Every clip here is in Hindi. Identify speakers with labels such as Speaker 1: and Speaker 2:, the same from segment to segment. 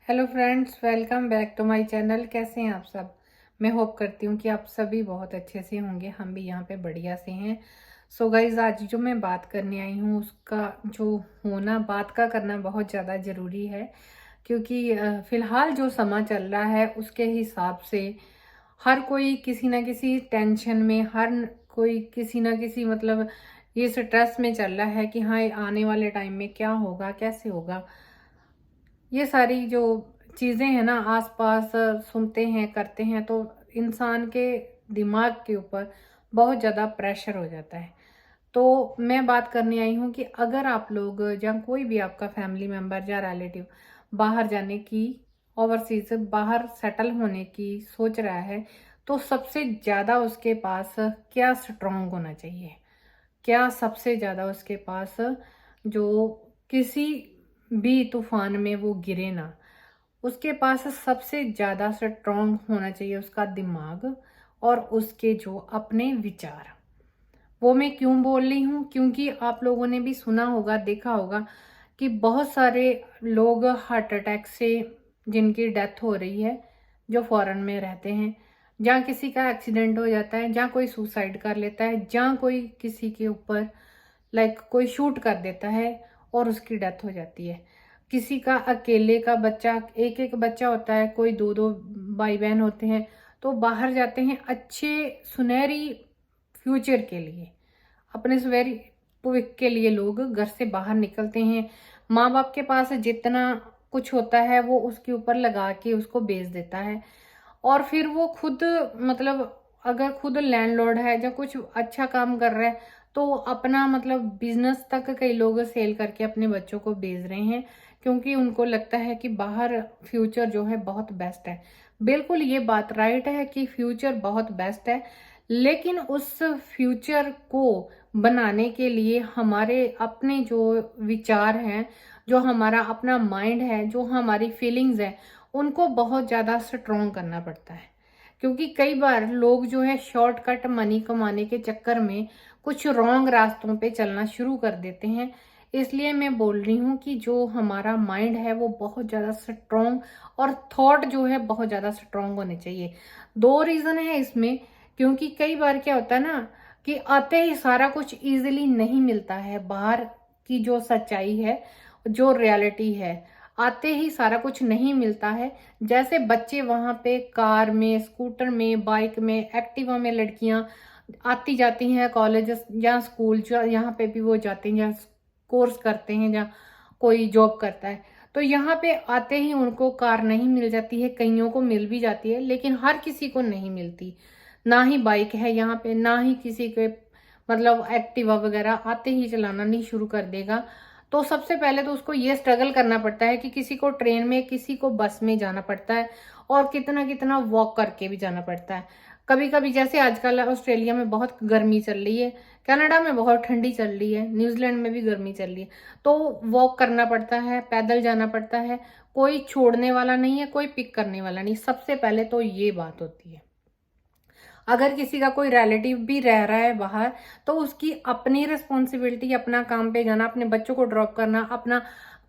Speaker 1: Hello friends, welcome back to my channel. कैसे हैं आप सब? मैं होप करती हूँ कि आप सभी बहुत अच्छे से होंगे। हम भी यहाँ पे बढ़िया से हैं। सो गाइज, आज जो मैं बात करने आई हूँ उसका जो होना बात का करना बहुत ज़्यादा ज़रूरी है, क्योंकि फ़िलहाल जो समय चल रहा है उसके हिसाब से हर कोई किसी ना किसी टेंशन में, हर कोई किसी ना किसी ये स्ट्रेस में चल रहा है कि हाँ, आने वाले टाइम में क्या होगा, कैसे होगा। ये सारी जो चीज़ें हैं ना आसपास सुनते हैं, करते हैं, तो इंसान के दिमाग के ऊपर बहुत ज़्यादा प्रेशर हो जाता है। तो मैं बात करने आई हूँ कि अगर आप लोग या कोई भी आपका फैमिली मेम्बर या रिलेटिव बाहर जाने की, ओवरसीज बाहर सेटल होने की सोच रहा है, तो सबसे ज़्यादा उसके पास क्या स्ट्रॉन्ग होना चाहिए, क्या सबसे ज़्यादा उसके पास जो किसी भी तूफान में वो गिरे ना, उसके पास सबसे ज़्यादा स्ट्रॉन्ग होना चाहिए उसका दिमाग और उसके जो अपने विचार। वो मैं क्यों बोल रही हूँ, क्योंकि आप लोगों ने भी सुना होगा, देखा होगा कि बहुत सारे लोग हार्ट अटैक से जिनकी डेथ हो रही है, जो फॉरेन में रहते हैं, जहाँ किसी का एक्सीडेंट हो जाता है, जहाँ कोई सुसाइड कर लेता है, जहाँ कोई किसी के ऊपर कोई शूट कर देता है और उसकी डेथ हो जाती है। किसी का अकेले का बच्चा, एक एक बच्चा होता है, कोई दो दो भाई बहन होते हैं, तो बाहर जाते हैं अच्छे सुनहरी फ्यूचर के लिए, अपने सुनहरी भविष्य के लिए लोग घर से बाहर निकलते हैं। माँ बाप के पास जितना कुछ होता है वो उसके ऊपर लगा के उसको बेच देता है, और फिर वो खुद अगर खुद लैंडलॉर्ड है या कुछ अच्छा काम कर रहा है, तो अपना बिजनेस तक कई लोग सेल करके अपने बच्चों को भेज रहे हैं, क्योंकि उनको लगता है कि बाहर फ्यूचर जो है बहुत बेस्ट है। बिल्कुल ये बात राइट है कि फ्यूचर बहुत बेस्ट है, लेकिन उस फ्यूचर को बनाने के लिए हमारे अपने जो विचार हैं, जो हमारा अपना माइंड है, जो हमारी फीलिंग्स है, उनको बहुत ज़्यादा स्ट्रॉन्ग करना पड़ता है। क्योंकि कई बार लोग जो है शॉर्टकट मनी कमाने के चक्कर में कुछ रॉन्ग रास्तों पे चलना शुरू कर देते हैं। इसलिए मैं बोल रही हूँ कि जो हमारा माइंड है वो बहुत ज़्यादा स्ट्रॉन्ग, और थॉट जो है बहुत ज़्यादा स्ट्रॉन्ग होने चाहिए। दो रीज़न है इसमें, क्योंकि कई बार क्या होता है ना कि आते ही सारा कुछ इजीली नहीं मिलता है। बाहर की जो सच्चाई है, जो रियलिटी है, आते ही सारा कुछ नहीं मिलता है। जैसे बच्चे वहां पे कार में, स्कूटर में, बाइक में, एक्टिवा में लड़कियां आती जाती हैं, कॉलेज या स्कूल जो यहाँ पे भी वो जाते हैं, या कोर्स करते हैं, या कोई जॉब करता है, तो यहाँ पे आते ही उनको कार नहीं मिल जाती है। कईयों को मिल भी जाती है, लेकिन हर किसी को नहीं मिलती। ना ही बाइक है यहाँ पे, ना ही किसी के एक्टिवा वगैरह आते ही चलाना नहीं शुरू कर देगा। तो सबसे पहले तो उसको ये स्ट्रगल करना पड़ता है कि किसी को ट्रेन में, किसी को बस में जाना पड़ता है, और कितना कितना वॉक करके भी जाना पड़ता है। कभी कभी जैसे आजकल ऑस्ट्रेलिया में बहुत गर्मी चल रही है, कनाडा में बहुत ठंडी चल रही है, न्यूजीलैंड में भी गर्मी चल रही है, तो वॉक करना पड़ता है, पैदल जाना पड़ता है। कोई छोड़ने वाला नहीं है, कोई पिक करने वाला नहीं। सबसे पहले तो ये बात होती है। अगर किसी का कोई रिलेटिव भी रह रहा है बाहर, तो उसकी अपनी रिस्पॉन्सिबिलिटी, अपना काम पे जाना, अपने बच्चों को ड्रॉप करना, अपना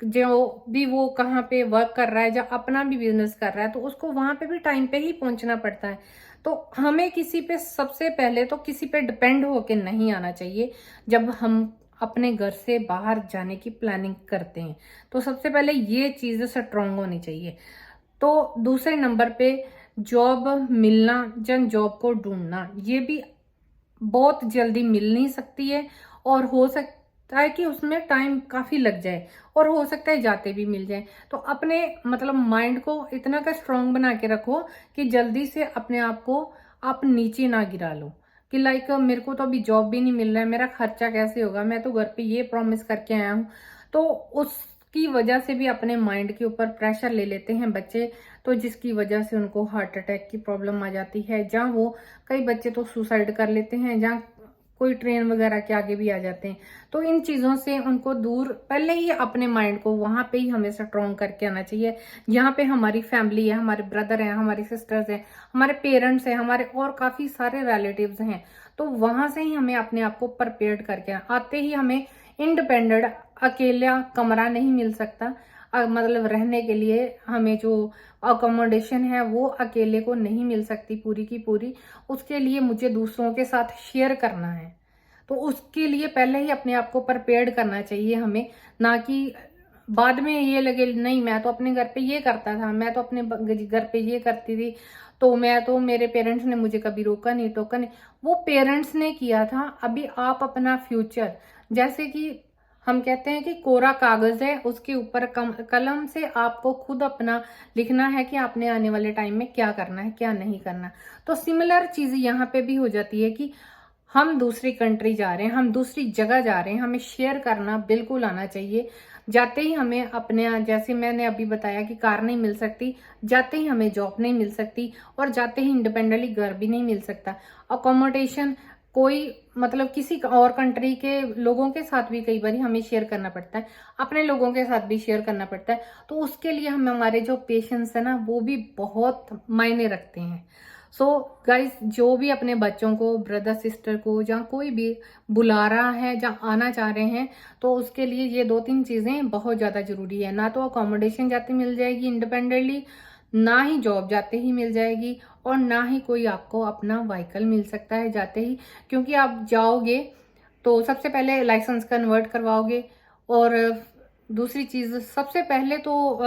Speaker 1: जो भी वो कहाँ पे वर्क कर रहा है, जब अपना भी बिजनेस कर रहा है, तो उसको वहां पे भी टाइम पे ही पहुंचना पड़ता है। तो हमें किसी पे, सबसे पहले तो किसी पे डिपेंड होके नहीं आना चाहिए। जब हम अपने घर से बाहर जाने की प्लानिंग करते हैं, तो सबसे पहले ये चीज स्ट्रांग होनी चाहिए। तो दूसरे नंबर पे जॉब मिलना, जन जॉब को ढूंढना, ये भी बहुत जल्दी मिल नहीं सकती है, और हो सकता है कि उसमें टाइम काफी लग जाए, और हो सकता है जाते भी मिल जाए। तो अपने माइंड को इतना का स्ट्रांग बना के रखो कि जल्दी से अपने आप को आप नीचे ना गिरा लो, कि मेरे को तो अभी जॉब भी नहीं मिल रहा है, मेरा खर्चा कैसे होगा, मैं तो घर पे ये प्रॉमिस करके आया हूँ। तो उसकी वजह से भी अपने माइंड के ऊपर प्रेशर ले लेते हैं बच्चे, तो जिसकी वजह से उनको हार्ट अटैक की प्रॉब्लम आ जाती है। जहाँ वो, कई बच्चे तो सुसाइड कर लेते हैं, जहाँ कोई ट्रेन वगैरह के आगे भी आ जाते हैं। तो इन चीजों से उनको दूर, पहले ही अपने माइंड को वहां पे ही हमें स्ट्रॉन्ग करके आना चाहिए। यहाँ पे हमारी फैमिली है, हमारे ब्रदर हैं, हमारी सिस्टर्स हैं, हमारे पेरेंट्स हैं, हमारे और काफी सारे रिलेटिव्स हैं। तो वहां से ही हमें अपने आप को प्रिपेयर करके आते ही हमें इंडिपेंडेंट, अकेला कमरा नहीं मिल सकता। मतलब रहने के लिए हमें जो अकोमोडेशन है वो अकेले को नहीं मिल सकती पूरी की पूरी, उसके लिए मुझे दूसरों के साथ शेयर करना है। तो उसके लिए पहले ही अपने आप को प्रिपेयर्ड करना चाहिए हमें, ना कि बाद में ये लगे नहीं मैं तो अपने घर पे ये करता था, मैं तो अपने घर पे ये करती थी, तो मैं तो, मेरे पेरेंट्स ने मुझे कभी रोका नहीं टोका नहीं। वो पेरेंट्स ने किया था, अभी आप अपना फ्यूचर, जैसे कि हम कहते हैं कि कोरा कागज है, उसके ऊपर कलम से आपको खुद अपना लिखना है कि आपने आने वाले टाइम में क्या करना है क्या नहीं करना। तो सिमिलर चीज यहाँ पे भी हो जाती है कि हम दूसरी कंट्री जा रहे हैं, हम दूसरी जगह जा रहे हैं, हमें शेयर करना बिल्कुल आना चाहिए। जाते ही हमें अपने, जैसे मैंने अभी बताया कि कार नहीं मिल सकती, जाते ही हमें जॉब नहीं मिल सकती, और जाते ही इंडिपेंडेंटली घर भी नहीं मिल सकता। अकोमोडेशन कोई मतलब किसी और कंट्री के लोगों के साथ भी कई बार हमें शेयर करना पड़ता है, अपने लोगों के साथ भी शेयर करना पड़ता है। तो उसके लिए हम, हमारे जो पेशेंस है ना वो भी बहुत मायने रखते हैं। सो गाइस, जो भी अपने बच्चों को, ब्रदर सिस्टर को, जहाँ कोई भी बुला रहा है, जहाँ आना चाह रहे हैं, तो उसके लिए ये 2-3 चीजें बहुत ज्यादा जरूरी है। ना तो अकोमोडेशन जाते मिल जाएगी इंडिपेंडेंटली, ना ही जॉब जाते ही मिल जाएगी, और ना ही कोई आपको अपना व्हीकल मिल सकता है जाते ही। क्योंकि आप जाओगे तो सबसे पहले लाइसेंस कन्वर्ट करवाओगे, और दूसरी चीज सबसे पहले तो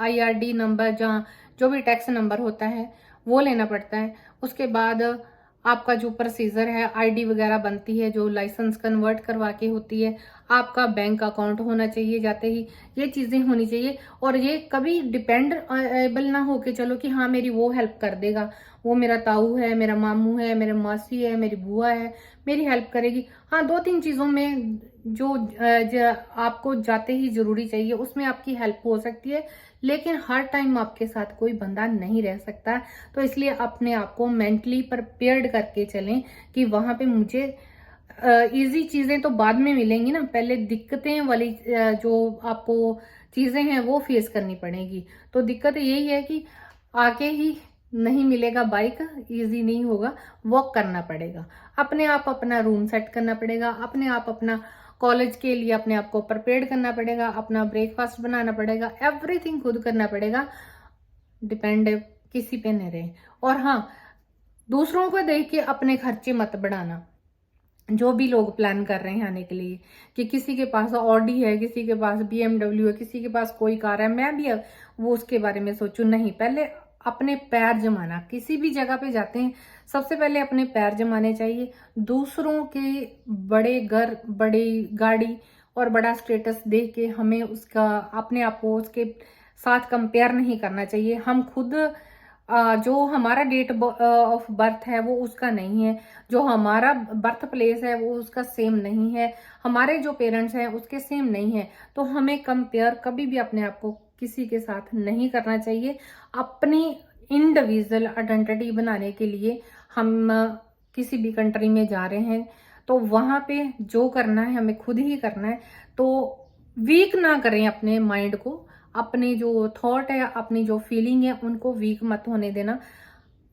Speaker 1: IRD नंबर, जहाँ जो भी टैक्स नंबर होता है वो लेना पड़ता है। उसके बाद आपका जो प्रोसीजर है, ID वगैरह बनती है जो लाइसेंस कन्वर्ट करवा के होती है, आपका बैंक अकाउंट होना चाहिए जाते ही, ये चीजें होनी चाहिए। और ये कभी डिपेंडेबल ना हो कि चलो कि हाँ मेरी वो हेल्प कर देगा, वो मेरा ताऊ है, मेरा मामू है, मेरा मासी है, मेरी बुआ है, मेरी हेल्प करेगी। हाँ, 2-3 चीजों में जो आपको जाते ही जरूरी चाहिए, उसमें आपकी हेल्प हो सकती है, लेकिन हर टाइम आपके साथ कोई बंदा नहीं रह सकता। तो इसलिए अपने आप को मेंटली प्रिपेयर्ड करके चलें कि वहां पे मुझे इजी चीजें तो बाद में मिलेंगी ना, पहले दिक्कतें वाली जो आपको चीजें हैं वो फेस करनी पड़ेगी। तो दिक्कत यही है कि आके ही नहीं मिलेगा बाइक, इजी नहीं होगा, वॉक करना पड़ेगा, अपने आप अपना रूम सेट करना पड़ेगा, अपने आप अपना कॉलेज के लिए अपने आप को प्रिपेयर करना पड़ेगा, अपना ब्रेकफास्ट बनाना पड़ेगा, एवरीथिंग खुद करना पड़ेगा, डिपेंड किसी पे नहीं रहे। और हाँ, दूसरों को देख के अपने खर्चे मत बढ़ाना। जो भी लोग प्लान कर रहे हैं आने के लिए, कि किसी के पास ऑडी है, किसी के पास BMW है, किसी के पास कोई कार है, मैं भी वो उसके बारे में सोचूं, नहीं, पहले अपने पैर जमाना। किसी भी जगह पे जाते हैं सबसे पहले अपने पैर जमाने चाहिए। दूसरों के बड़े घर, बड़ी गाड़ी और बड़ा स्टेटस देख के हमें उसका, अपने आप को उसके साथ कंपेयर नहीं करना चाहिए। हम खुद जो हमारा डेट ऑफ बर्थ है वो उसका नहीं है, जो हमारा बर्थ प्लेस है वो उसका सेम नहीं है, हमारे जो पेरेंट्स हैं उसके सेम नहीं है। तो हमें कंपेयर कभी भी अपने आप को किसी के साथ नहीं करना चाहिए। अपनी इंडिविजुअल आइडेंटिटी बनाने के लिए हम किसी भी कंट्री में जा रहे हैं तो वहां पे जो करना है हमें खुद ही करना है। तो वीक ना करें अपने माइंड को, अपने जो थॉट है, अपनी जो फीलिंग है, उनको वीक मत होने देना।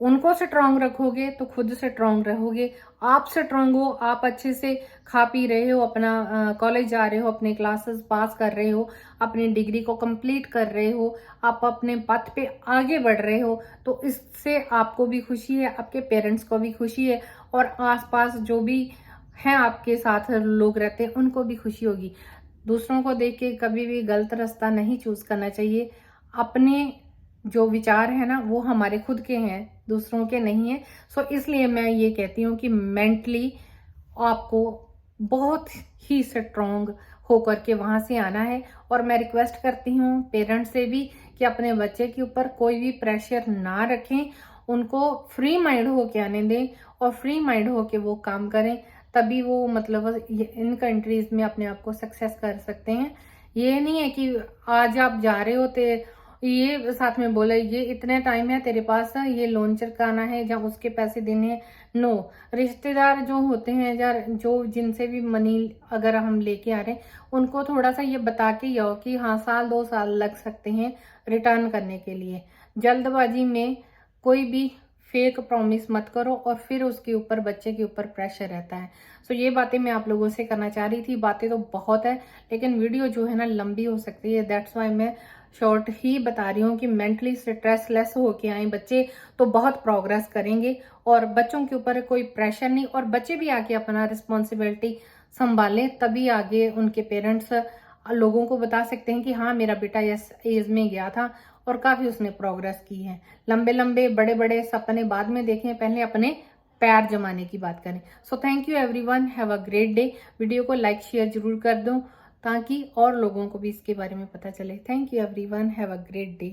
Speaker 1: उनको स्ट्रांग रखोगे तो खुद स्ट्रांग रहोगे। आप स्ट्रांग हो, आप अच्छे से खा पी रहे हो, अपना कॉलेज जा रहे हो, अपने क्लासेस पास कर रहे हो, अपनी डिग्री को कंप्लीट कर रहे हो, आप अपने पथ पे आगे बढ़ रहे हो, तो इससे आपको भी खुशी है, आपके पेरेंट्स को भी खुशी है, और आसपास जो भी हैं आपके साथ लोग रहते हैं उनको भी खुशी होगी। दूसरों को देख के कभी भी गलत रास्ता नहीं चूज करना चाहिए। अपने जो विचार है ना वो हमारे खुद के हैं, दूसरों के नहीं है। सो इसलिए मैं ये कहती हूँ कि मेंटली आपको बहुत ही स्ट्रॉन्ग होकर के वहां से आना है। और मैं रिक्वेस्ट करती हूँ पेरेंट्स से भी कि अपने बच्चे के ऊपर कोई भी प्रेशर ना रखें, उनको फ्री माइंड होके आने दें, और फ्री माइंड होके वो काम करें, तभी वो मतलब इन कंट्रीज में अपने आप को सक्सेस कर सकते हैं। ये नहीं है कि आज आप जा रहे होते, ये साथ में बोले ये इतने टाइम है तेरे पास, ये लोन चुकाना है या उसके पैसे देने हैं। नो, रिश्तेदार जो होते हैं यार, जो जिनसे भी मनी अगर हम लेके आ रहे हैं, उनको थोड़ा सा ये बता के आओ कि हाँ 1-2 साल लग सकते हैं रिटर्न करने के लिए। जल्दबाजी में कोई भी फेक प्रॉमिस मत करो और फिर उसके ऊपर बच्चे के ऊपर प्रेशर रहता है। सो ये बातें मैं आप लोगों से करना चाह रही थी। बातें तो बहुत है लेकिन वीडियो जो है ना लंबी हो सकती है, दैट्स वाई मैं शॉर्ट ही बता रही हूँ कि मेंटली स्ट्रेसलेस होके आए बच्चे तो बहुत प्रोग्रेस करेंगे और बच्चों के ऊपर कोई प्रेशर नहीं, और बच्चे भी आके अपना रिस्पॉन्सिबिलिटी संभालें, तभी आगे उनके पेरेंट्स लोगों को बता सकते हैं कि हाँ मेरा बेटा इस एज में गया था और काफी उसने प्रोग्रेस की है। लंबे लंबे बड़े बड़े सपने बाद में देखें, पहले अपने पैर जमाने की बात करें। So thank you everyone, have a great day. Video को लाइक शेयर जरूर कर दो ताकि और लोगों को भी इसके बारे में पता चले। Thank you everyone, have a great day.